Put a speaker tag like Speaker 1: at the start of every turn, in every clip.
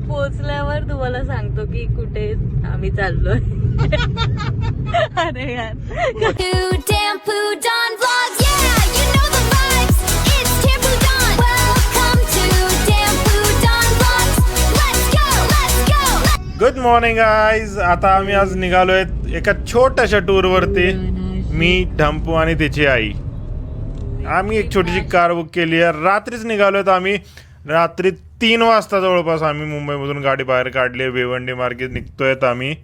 Speaker 1: पोहोचल्यावर तुम्हाला सांगतो की कुठे आम्ही चाललोय. अरे यार.
Speaker 2: Tampu Dawn Vlog, yeah, you know the vibes. It's Tampu Dawn. Welcome to Tampu Dawn Vlogs. Let's go, let's go.
Speaker 3: Good morning guys. आता आम्ही आज निघालोय एका छोट्याशा टूर वरती. मी ढंपू आणि त्याची आई. आम्ही एक छोटीशी कार बुक केली आहे. रात्रीच निघालोय. आम्ही रात्री 3 वाजता जवळपास आम्ही मुंबईमधून गाडी बाहेर काढली आहे. भिवंडी मार्गे निघतोय आम्ही.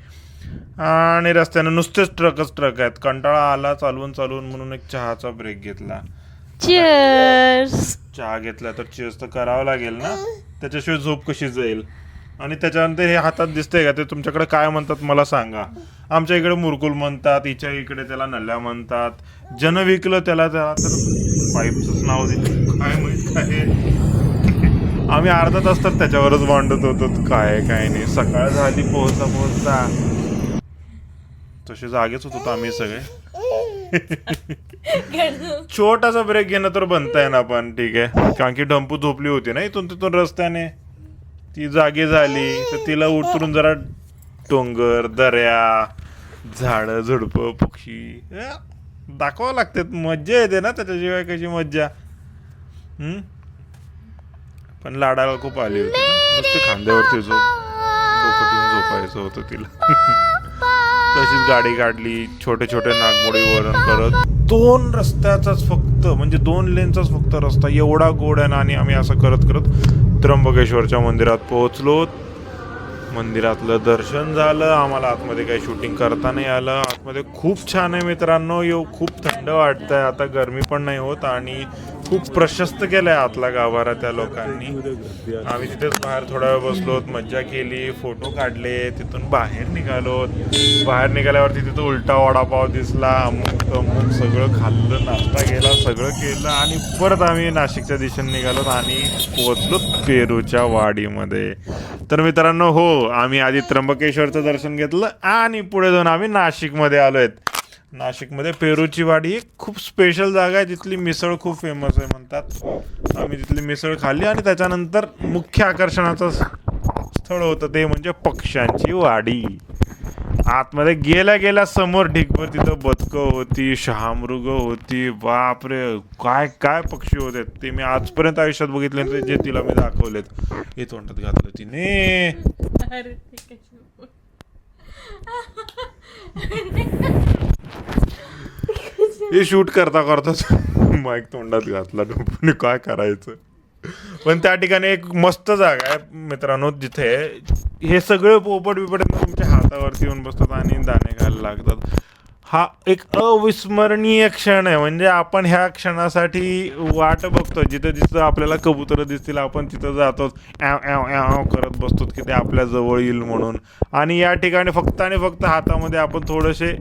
Speaker 3: आणि रस्त्यानं नुसतेच ट्रक आहेत. कंटाळा आला चालवून म्हणून एक चहाचा ब्रेक घेतला.
Speaker 1: चिअर्स.
Speaker 3: चहा घेतला तर चिअर्स तर करावं लागेल ना, त्याच्याशिवाय झोप कशी जाईल. आणि त्याच्यानंतर हे हातात दिसतंय का, ते तुमच्याकडे काय म्हणतात मला सांगा. आमच्या इकडे मुरकुल म्हणतात, हिच्या इकडे त्याला नल्ल्या म्हणतात. जन विकलं त्याला तर पाईपचंच नाव दिलं, काय माहित काय. आम्ही अर्धा तास तर त्याच्यावरच भांडत होतो, काय नाही. सकाळ झाली पोहोचता तसे जागेच होतो आम्ही सगळे. छोटासा ब्रेक घेणं तर बनताय ना, पण ठीक आहे. कारण की ढंपू झोपली होती ना इथून तिथून रस्त्याने. ती जागी झाली तर तिला उतरून जरा डोंगर, दर्या, झाडं, झुडपं, पक्षी दाखवावं लागतात. मज्जा येते ना, त्याच्याशिवाय कशी मज्जा. पण लाडाला खूप आली होती. नुसते खांद्यावरती डोकं ठेवून झोपायचं होतं तिला. तशीच गाडी काढली, छोटे नागमोडी वरण करत. 2 रस्त्याचाच फक्त, म्हणजे 2 लेनचाच फक्त रस्ता, एवढा गोड आहे ना. आणि आम्ही असं करत त्र्यंबकेश्वरच्या मंदिरात पोहोचलो. मंदिरातलं दर्शन झालं. आम्हाला आतमध्ये काही शूटिंग करता नाही आलं. आतमध्ये खूप छान आहे मित्रांनो. खूप थंड वाटतंय. आता गरमी पण नाही होत. आणि खूप प्रशस्त केलंय आतला गाभारा त्या लोकांनी. आम्ही तिथेच बाहेर थोडा वेळ बसलो, मज्जा केली, फोटो काढले. तिथून बाहेर निघालो. बाहेर निघाल्यावरती तिथं उलटा वडापाव दिसला. अमुक सगळं खाल्लं, नाश्ता केला, सगळं केलं. आणि परत आम्ही नाशिकच्या दिशेने निघालो आणि पोहोचलो पेरूच्या वाडीमध्ये. तर मित्रांनो, हो, आम्ही आधी त्र्यंबकेश्वरचं दर्शन घेतलं आणि पुढे जाऊन आम्ही नाशिकमध्ये आलोय. नाशिकमध्ये पेरूची वाडी एक खूप स्पेशल जागा आहे. तिथली मिसळ खूप फेमस आहे म्हणतात. आम्ही तिथली मिसळ खाल्ली. आणि त्याच्यानंतर मुख्य आकर्षणाचं स्थळ होतं ते म्हणजे पक्ष्यांची वाडी. आतमध्ये गेल्या समोर ढिगभर तिथं बदकं होती, शहामृग होती. बापरे, काय पक्षी होते ते मी आजपर्यंत आयुष्यात बघितले, जे तिला मी दाखवलेत. हे तोंडात घातलं तिने. हे शूट करता माईक तोंडात घातला. ढोपून काय करायचं. पण त्या ठिकाणी एक मस्त जागा आहे मित्रांनो, जिथे हे सगळे पोपट तुमच्या हातावरती येऊन बसतात आणि दाणे घालायला लागतात. हा एक अविस्मरणीय क्षण आहे. म्हणजे आपण ह्या क्षणासाठी वाट बघतो. जिथं आपल्याला कबुतरं दिसतील आपण तिथं जातो, ॲव करत बसतो की ते आपल्या जवळ येईल म्हणून. आणि या ठिकाणी फक्त हातामध्ये आपण थोडेसे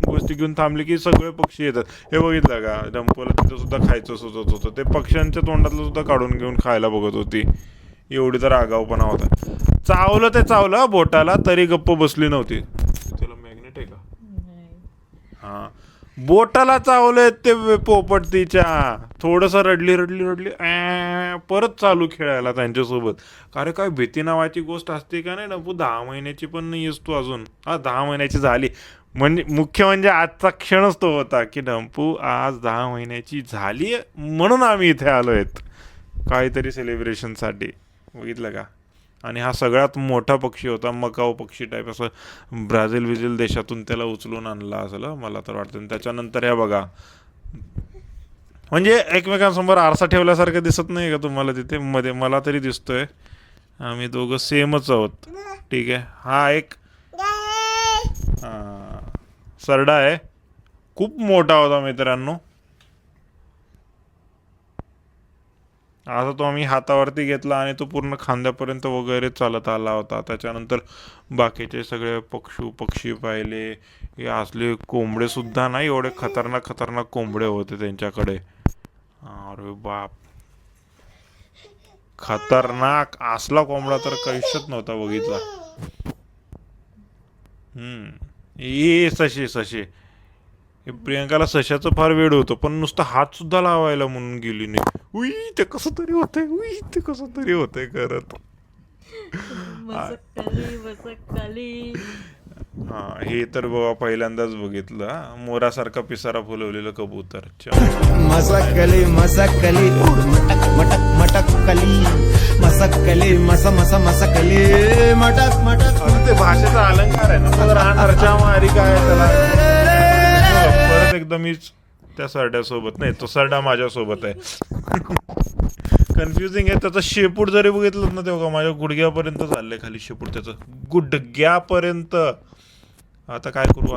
Speaker 3: गोष्टी घेऊन थांबली की सगळे पक्षी येतात. हे बघितलं का, ढंपूला तिथं सुद्धा खायचं सुचत होतं. ते पक्ष्यांच्या तोंडातलं सुद्धा काढून घेऊन खायला बघत होती. एवढी तर आगाऊपणा होता. चावलं बोटाला तरी गप्प बसली नव्हती. त्याला मॅग्नेट आहे का? हा, बोटाला चावलंय ते पोपट तिच्या. थोडंसं रडली परत चालू खेळायला त्यांच्यासोबत. अरे काय भीती नावाची गोष्ट असते का नाही ढंपू? 10 महिन्याची पण नाही तू अजून. 10 महिन्याची झाली म्हणजे मुख्य म्हणजे आजचा क्षणच तो होता की ढंपू आज 10 महिन्याची झाली म्हणून आम्ही इथे आलोय काहीतरी सेलिब्रेशनसाठी. बघितलं का. आणि हा सगळ्यात मोठा पक्षी होता, मकाऊ पक्षी टाईप. असं ब्राझील देशातून त्याला उचलून आणला असेल मला तर वाटतं. त्याच्यानंतर हे बघा, म्हणजे एकमेकांसमोर आरसा ठेवल्यासारखं दिसत नाही का तुम्हाला तिथे मध्ये? मला तरी दिसतोय. आम्ही दोघं सेमच आहोत. ठीक आहे. हा एक सरडा आहे, खूप मोठा होता मित्रांनो. आता तो आम्ही हातावरती घेतला आणि तो पूर्ण खांद्यापर्यंत वगैरे चालत आला होता. त्याच्यानंतर बाकीचे सगळे पक्षी पाहिले. हे असले कोंबडे सुद्धा नाही, एवढे खतरनाक कोंबडे होते त्यांच्याकडे. अरे बाप, खतरनाक. असला कोंबडा तर कधीच नव्हता बघितला. हे सशे प्रियंकाला सशाचं फार वेड होतं, पण नुसतं हात सुद्धा लावायला म्हणून गेली नाही. ते कसं तरी होतंय करत.
Speaker 1: मसक्कली.
Speaker 3: हा हे तर बाबा पहिल्यांदाच बघितलं हा. मोरासारखा पिसारा फुलवलेलं कबूतर.
Speaker 4: मसकली मसकली उड मटक मटक मटक कली मसकली मस मस मसकली मटक मटक.
Speaker 3: अरे ते भाषेचा अलंकार आहे ना. तर राहणारच्या मारी काय आहे त्याला. परत एकदा मी त्या सरड्यासोबत नाही, तो सरडा माझ्यासोबत आहे. कन्फ्युजिंग आहे. त्याचा शेपूट जरी बघितलं ना तेव्हा माझ्या गुडघ्यापर्यंत चाललंय खाली शेपूट त्याचं, गुडघ्यापर्यंत. आता काय करू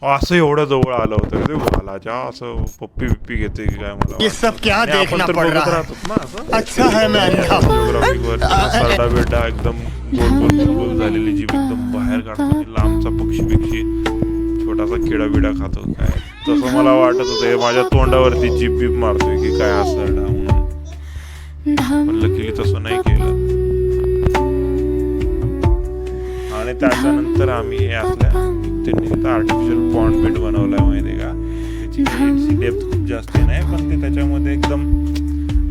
Speaker 3: असं एवढं जवळ आलं होतं ते मला ज्या असं पप्पी बिप्पी घेते की काय मला.
Speaker 4: ये सब क्या
Speaker 3: आणि आपण
Speaker 4: देखना
Speaker 3: तर
Speaker 4: पड़
Speaker 3: बघत
Speaker 4: रहा है?
Speaker 3: राहतो ना असं
Speaker 4: अच्छा है मैं अंधा.
Speaker 3: जिओग्राफीवर सरडा बिरडा एकदम गोल गोल झालेली जीभ एकदम बाहेर काढतो आणि लांबचा पक्षी बिक्षी छोटासा किडा बिडा खातो काय, तसं मला वाटत होतं. हे माझ्या तोंडावरती जीभ बीप मारतोय की काय हा सरडा म्हणून. पण लकीली तसं नाही केलं. आणि त्याच्यानंतर आम्ही हे असल्या त्यांनी आर्टिफिशियल पॉन्ड बेड बनवलाय माहिती का. त्याची डेप्थ खूप जास्त नाही पण ते त्याच्यामध्ये एकदम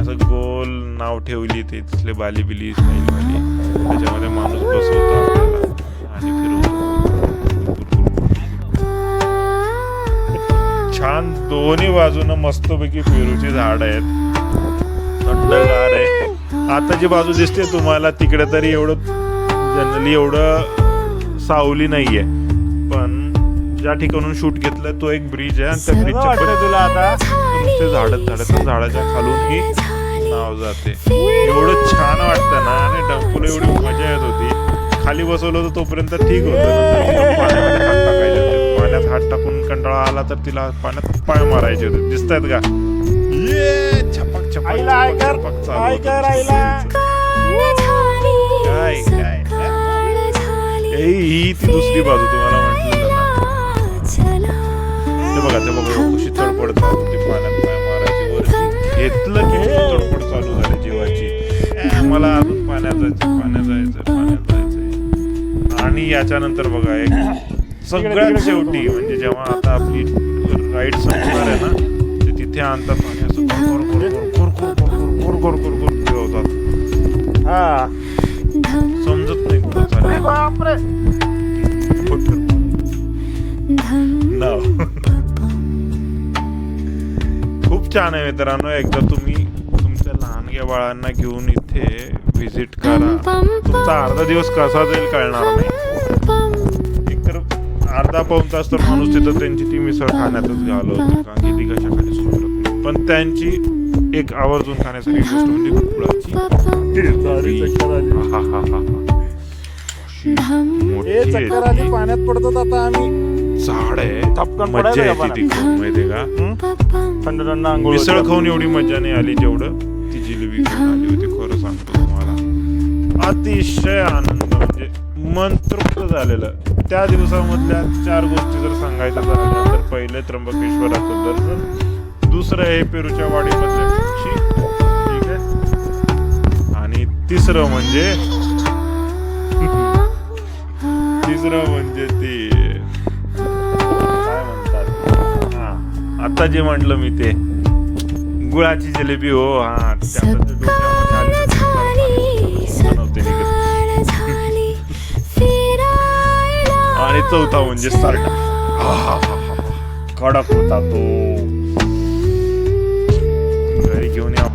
Speaker 3: असं गोल नाव ठेवली ते तिथले बाली बिली स्टाईल वाली. त्याच्यामध्ये माणूस बसवतो आपल्याला आणि फिरवतो. छान दोन्ही बाजूनं मस्तपैकी पेरूची झाड आहेत, थंडगार आहे. आता जी बाजू दिसते तुम्हाला तिकडे तरी एवढं जनरली एवढं सावली नाहीये, पण ज्या ठिकाणून शूट घेतलंय तो एक ब्रिज आहे आणि त्या ब्रिजच्या तुला आता नुसते झाडाच्या खालून ही नाव जाते. एवढं छान वाटतं ना. आणि डंपूला एवढी मजा येत होती. खाली बसवलं होतं तोपर्यंत ठीक होतं. नंतर पाण्यामध्ये हात टाकायचे होते. पाण्यात हात टाकून कंटाळा आला तर तिला पाण्यात पाय मारायचे होते. दिसतायत का ये छपक छपक छपक चालू काय काय. ही ती दुसरी बाजू तुम्हाला म्हटलं ना. ते बघा कशी तडफड चालू होती. पाण्यात पाय मारायची वरती घेतलं की तडफड चालू झाली जीवाची. मला अजून पाण्यात जायचं. आणि याच्यानंतर बघा एक सगळ्यात शेवटी म्हणजे जेव्हा आता आपली राईड संपणार आहे ना ते तिथे आणतात आणि असं ठेवतात. हा समजत नाही कुठं चाललंय. खूप छान आहे मित्रांनो. एकदा तुम्ही तुमच्या लहानग्या बाळांना घेऊन इथे व्हिजिट करा. तुमचा अर्धा दिवस कसा जाईल कळणार नाही. एकतर अर्धा पाऊण तास तर माणूस तिथं त्यांची ती मिसळ खाण्यातच घालवतो कारण की ती कशाखाली सुधारत नाही. पण त्यांची एक आवर्जून खाण्यासारखी गोष्ट म्हणजे गुळाची
Speaker 5: पाण्यात पडतात. आता आम्ही
Speaker 3: झाड आहे मज्जा येते ती खाऊन माहितीये का.
Speaker 5: थंड थंड आंघोळ
Speaker 3: मिसळ खाऊन एवढी मजा नाही आली जेवढं ती जिलेबी खाऊन आली होती. खरं सांगतो तुम्हाला अतिशय आनंद म्हणजे मन तृप्त झालेलं. त्या दिवसामधल्या 4 गोष्टी जर सांगायचं झालं तर पहिले त्र्यंबकेश्वराचं दर्शन, दुसरं आहे पेरूच्या वाडीमधले पक्षी, ठीक आहे, आणि तिसरं म्हणजे ते काय म्हणतात आता जे म्हटलं मी ते गुळाची जिलेबी. हो हा त्याचं ते डोक्यामध्ये बनवते आणि चौथा म्हणजे सरडा. कडक होता तो. घरी घेऊन या